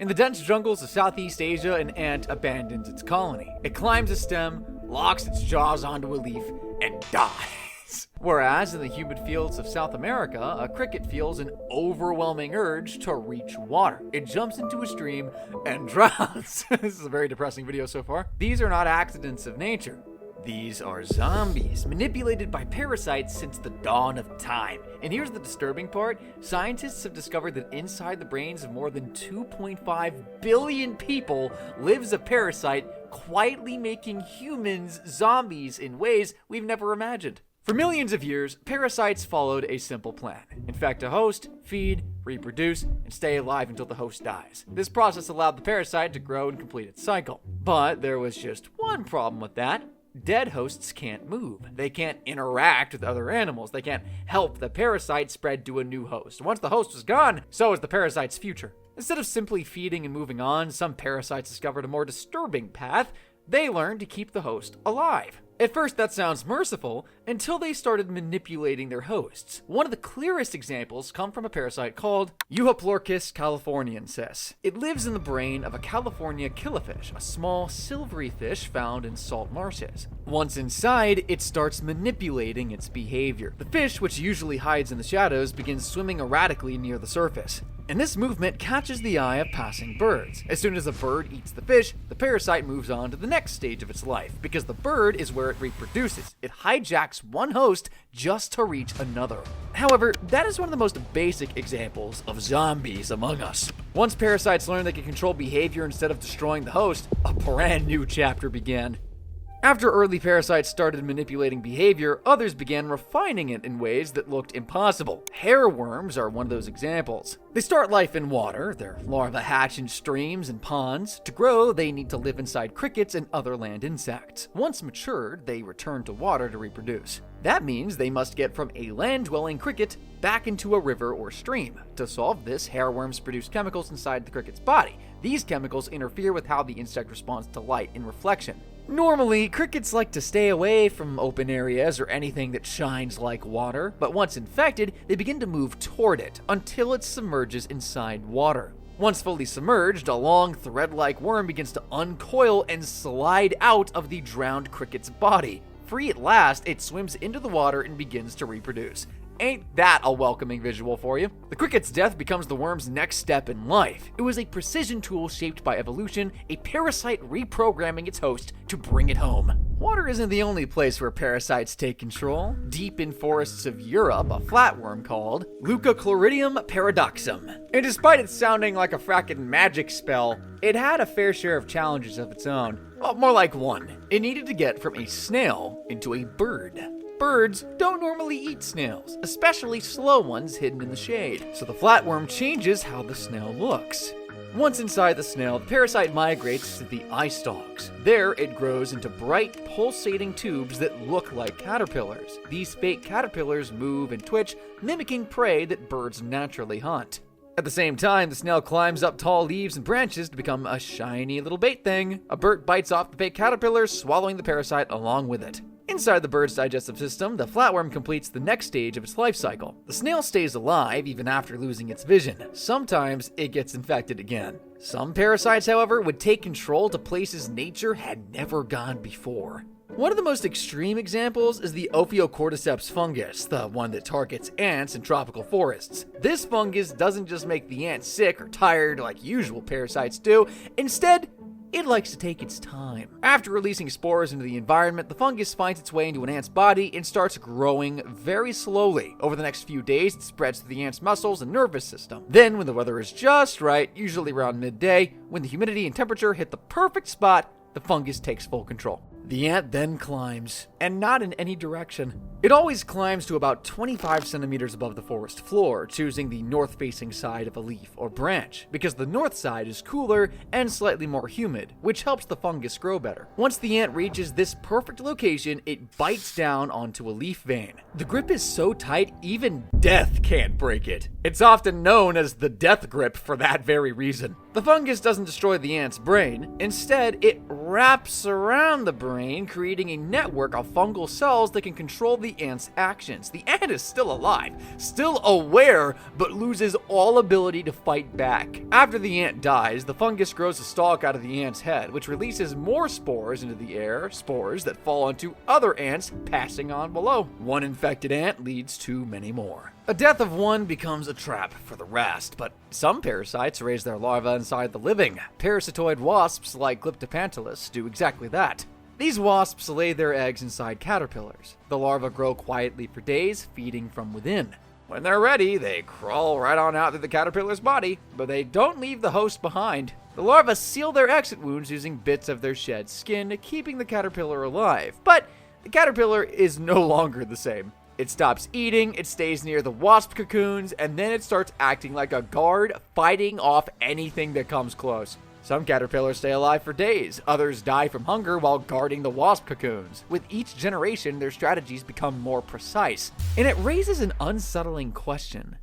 In the dense jungles of Southeast Asia, an ant abandons its colony. It climbs a stem, locks its jaws onto a leaf, and dies. Whereas in the humid fields of South America, a cricket feels an overwhelming urge to reach water. It jumps into a stream and drowns. This is a very depressing video so far. These are not accidents of nature. These are zombies, manipulated by parasites since the dawn of time. And here's the disturbing part. Scientists have discovered that inside the brains of more than 2.5 billion people lives a parasite, quietly making humans zombies in ways we've never imagined. For millions of years, parasites followed a simple plan. Infect a host, feed, reproduce, and stay alive until the host dies. This process allowed the parasite to grow and complete its cycle. But there was just one problem with that. Dead hosts can't move. They can't interact with other animals. They can't help the parasite spread to a new host. Once the host was gone, so is the parasite's future. Instead of simply feeding and moving on, some parasites discovered a more disturbing path. They learned to keep the host alive. At first, that sounds merciful, until they started manipulating their hosts. One of the clearest examples come from a parasite called Euhoplorchus californiensis. It lives in the brain of a California killifish, a small silvery fish found in salt marshes. Once inside, it starts manipulating its behavior. The fish, which usually hides in the shadows, begins swimming erratically near the surface. And this movement catches the eye of passing birds. As soon as a bird eats the fish, the parasite moves on to the next stage of its life, because the bird is where it reproduces. It hijacks one host just to reach another. However, that is one of the most basic examples of zombies among us. Once parasites learn they can control behavior instead of destroying the host, a brand new chapter began. After early parasites started manipulating behavior, others began refining it in ways that looked impossible. Hairworms are one of those examples. They start life in water, their larvae hatch in streams and ponds. To grow, they need to live inside crickets and other land insects. Once matured, they return to water to reproduce. That means they must get from a land-dwelling cricket back into a river or stream. To solve this, hairworms produce chemicals inside the cricket's body. These chemicals interfere with how the insect responds to light and reflection. Normally, crickets like to stay away from open areas or anything that shines like water, but once infected, they begin to move toward it until it submerges inside water. Once fully submerged, a long thread-like worm begins to uncoil and slide out of the drowned cricket's body. Free at last, it swims into the water and begins to reproduce. Ain't that a welcoming visual for you? The cricket's death becomes the worm's next step in life. It was a precision tool shaped by evolution, a parasite reprogramming its host to bring it home. Water isn't the only place where parasites take control. Deep in forests of Europe, a flatworm called Leucochloridium paradoxum. And despite it sounding like a frackin' magic spell, it had a fair share of challenges of its own. Well, more like one. It needed to get from a snail into a bird. Birds don't normally eat snails, especially slow ones hidden in the shade, so the flatworm changes how the snail looks. Once inside the snail, the parasite migrates to the eye stalks. There, it grows into bright, pulsating tubes that look like caterpillars. These fake caterpillars move and twitch, mimicking prey that birds naturally hunt. At the same time, the snail climbs up tall leaves and branches to become a shiny little bait thing. A bird bites off the fake caterpillar, swallowing the parasite along with it. Inside the bird's digestive system, the flatworm completes the next stage of its life cycle. The snail stays alive even after losing its vision. Sometimes it gets infected again. Some parasites, however, would take control to places nature had never gone before. One of the most extreme examples is the Ophiocordyceps fungus, the one that targets ants in tropical forests. This fungus doesn't just make the ant sick or tired like usual parasites do. Instead, it likes to take its time. After releasing spores into the environment, the fungus finds its way into an ant's body and starts growing very slowly. Over the next few days, it spreads to the ant's muscles and nervous system. Then, when the weather is just right, usually around midday, when the humidity and temperature hit the perfect spot, the fungus takes full control. The ant then climbs, and not in any direction. It always climbs to about 25 centimeters above the forest floor, choosing the north-facing side of a leaf or branch, because the north side is cooler and slightly more humid, which helps the fungus grow better. Once the ant reaches this perfect location, it bites down onto a leaf vein. The grip is so tight, even death can't break it. It's often known as the death grip for that very reason. The fungus doesn't destroy the ant's brain. Instead, it wraps around the brain, creating a network of fungal cells that can control the ant's actions. The ant is still alive, still aware, but loses all ability to fight back. After the ant dies, the fungus grows a stalk out of the ant's head, which releases more spores into the air, spores that fall onto other ants, passing on below. One infected ant leads to many more. A death of one becomes a trap for the rest, but some parasites raise their larvae inside the living. Parasitoid wasps like Glyptopantulus do exactly that. These wasps lay their eggs inside caterpillars. The larvae grow quietly for days, feeding from within. When they're ready, they crawl right on out through the caterpillar's body, but they don't leave the host behind. The larvae seal their exit wounds using bits of their shed skin, keeping the caterpillar alive. But the caterpillar is no longer the same. It stops eating, it stays near the wasp cocoons, and then it starts acting like a guard, fighting off anything that comes close. Some caterpillars stay alive for days, others die from hunger while guarding the wasp cocoons. With each generation, their strategies become more precise. And it raises an unsettling question.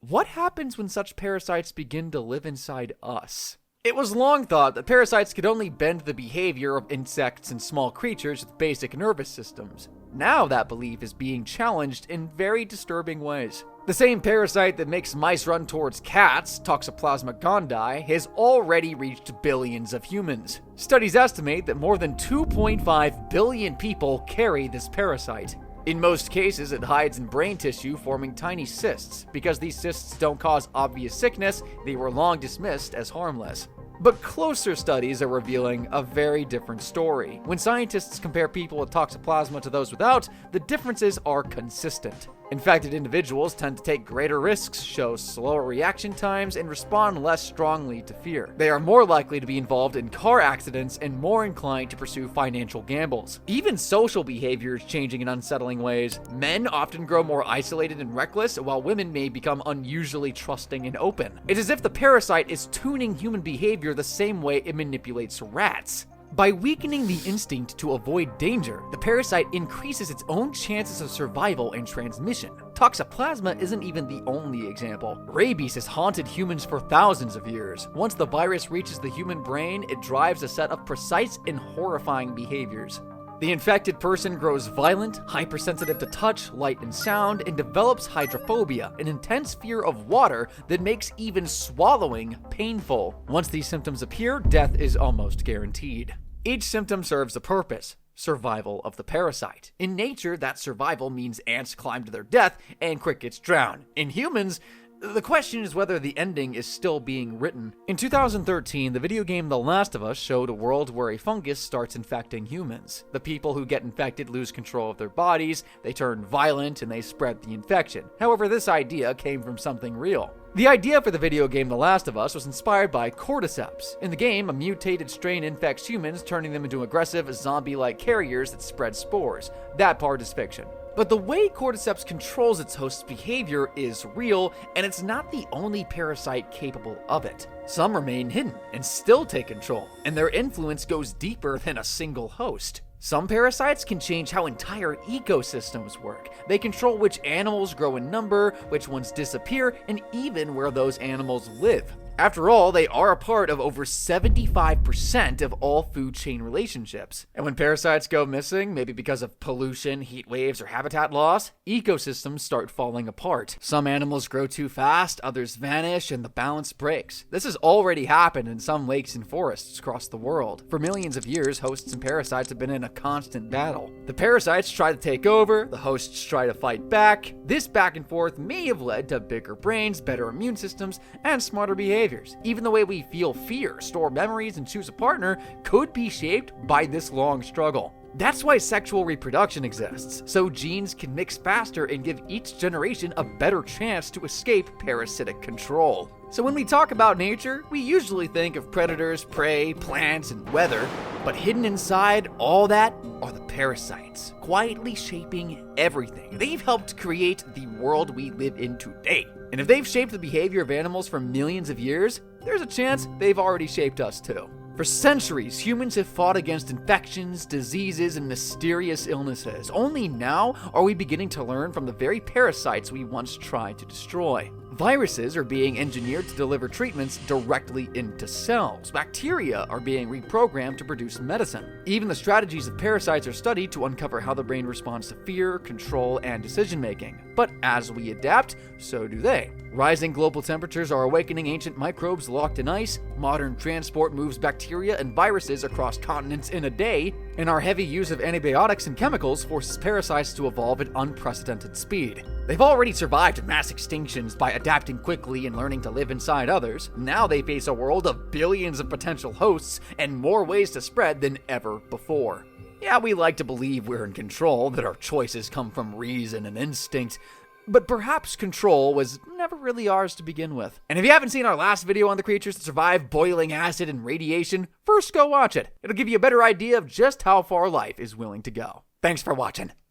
What happens when such parasites begin to live inside us? It was long thought that parasites could only bend the behavior of insects and small creatures with basic nervous systems. Now that belief is being challenged in very disturbing ways. The same parasite that makes mice run towards cats, Toxoplasma gondii, has already reached billions of humans. Studies estimate that more than 2.5 billion people carry this parasite. In most cases, it hides in brain tissue, forming tiny cysts. Because these cysts don't cause obvious sickness, they were long dismissed as harmless. But closer studies are revealing a very different story. When scientists compare people with Toxoplasma to those without, the differences are consistent. Infected individuals tend to take greater risks, show slower reaction times, and respond less strongly to fear. They are more likely to be involved in car accidents and more inclined to pursue financial gambles. Even social behavior is changing in unsettling ways. Men often grow more isolated and reckless, while women may become unusually trusting and open. It's as if the parasite is tuning human behavior the same way it manipulates rats. By weakening the instinct to avoid danger, the parasite increases its own chances of survival and transmission. Toxoplasma isn't even the only example. Rabies has haunted humans for thousands of years. Once the virus reaches the human brain, it drives a set of precise and horrifying behaviors. The infected person grows violent, hypersensitive to touch, light, and sound, and develops hydrophobia, an intense fear of water that makes even swallowing painful. Once these symptoms appear, death is almost guaranteed. Each symptom serves a purpose: survival of the parasite. In nature, that survival means ants climb to their death and crickets drown. In humans, the question is whether the ending is still being written. In 2013, the video game The Last of Us showed a world where a fungus starts infecting humans. The people who get infected lose control of their bodies, they turn violent, and they spread the infection. However, this idea came from something real. The idea for the video game The Last of Us was inspired by cordyceps. In the game, a mutated strain infects humans, turning them into aggressive, zombie-like carriers that spread spores. That part is fiction. But the way cordyceps controls its host's behavior is real, and it's not the only parasite capable of it. Some remain hidden and still take control, and their influence goes deeper than a single host. Some parasites can change how entire ecosystems work. They control which animals grow in number, which ones disappear, and even where those animals live. After all, they are a part of over 75% of all food chain relationships. And when parasites go missing, maybe because of pollution, heat waves, or habitat loss, ecosystems start falling apart. Some animals grow too fast, others vanish, and the balance breaks. This has already happened in some lakes and forests across the world. For millions of years, hosts and parasites have been in a constant battle. The parasites try to take over, the hosts try to fight back. This back and forth may have led to bigger brains, better immune systems, and smarter behaviors. Even the way we feel fear, store memories, and choose a partner could be shaped by this long struggle. That's why sexual reproduction exists, so genes can mix faster and give each generation a better chance to escape parasitic control. So when we talk about nature, we usually think of predators, prey, plants, and weather, but hidden inside all that are the parasites, quietly shaping everything. They've helped create the world we live in today. And if they've shaped the behavior of animals for millions of years, there's a chance they've already shaped us too. For centuries, humans have fought against infections, diseases, and mysterious illnesses. Only now are we beginning to learn from the very parasites we once tried to destroy. Viruses are being engineered to deliver treatments directly into cells. Bacteria are being reprogrammed to produce medicine. Even the strategies of parasites are studied to uncover how the brain responds to fear, control, and decision-making. But as we adapt, so do they. Rising global temperatures are awakening ancient microbes locked in ice, modern transport moves bacteria and viruses across continents in a day, and our heavy use of antibiotics and chemicals forces parasites to evolve at unprecedented speed. They've already survived mass extinctions by adapting quickly and learning to live inside others. Now they face a world of billions of potential hosts and more ways to spread than ever before. Yeah, we like to believe we're in control, that our choices come from reason and instinct, but perhaps control was never really ours to begin with. And if you haven't seen our last video on the creatures that survive boiling acid and radiation, first go watch it. It'll give you a better idea of just how far life is willing to go. Thanks for watching.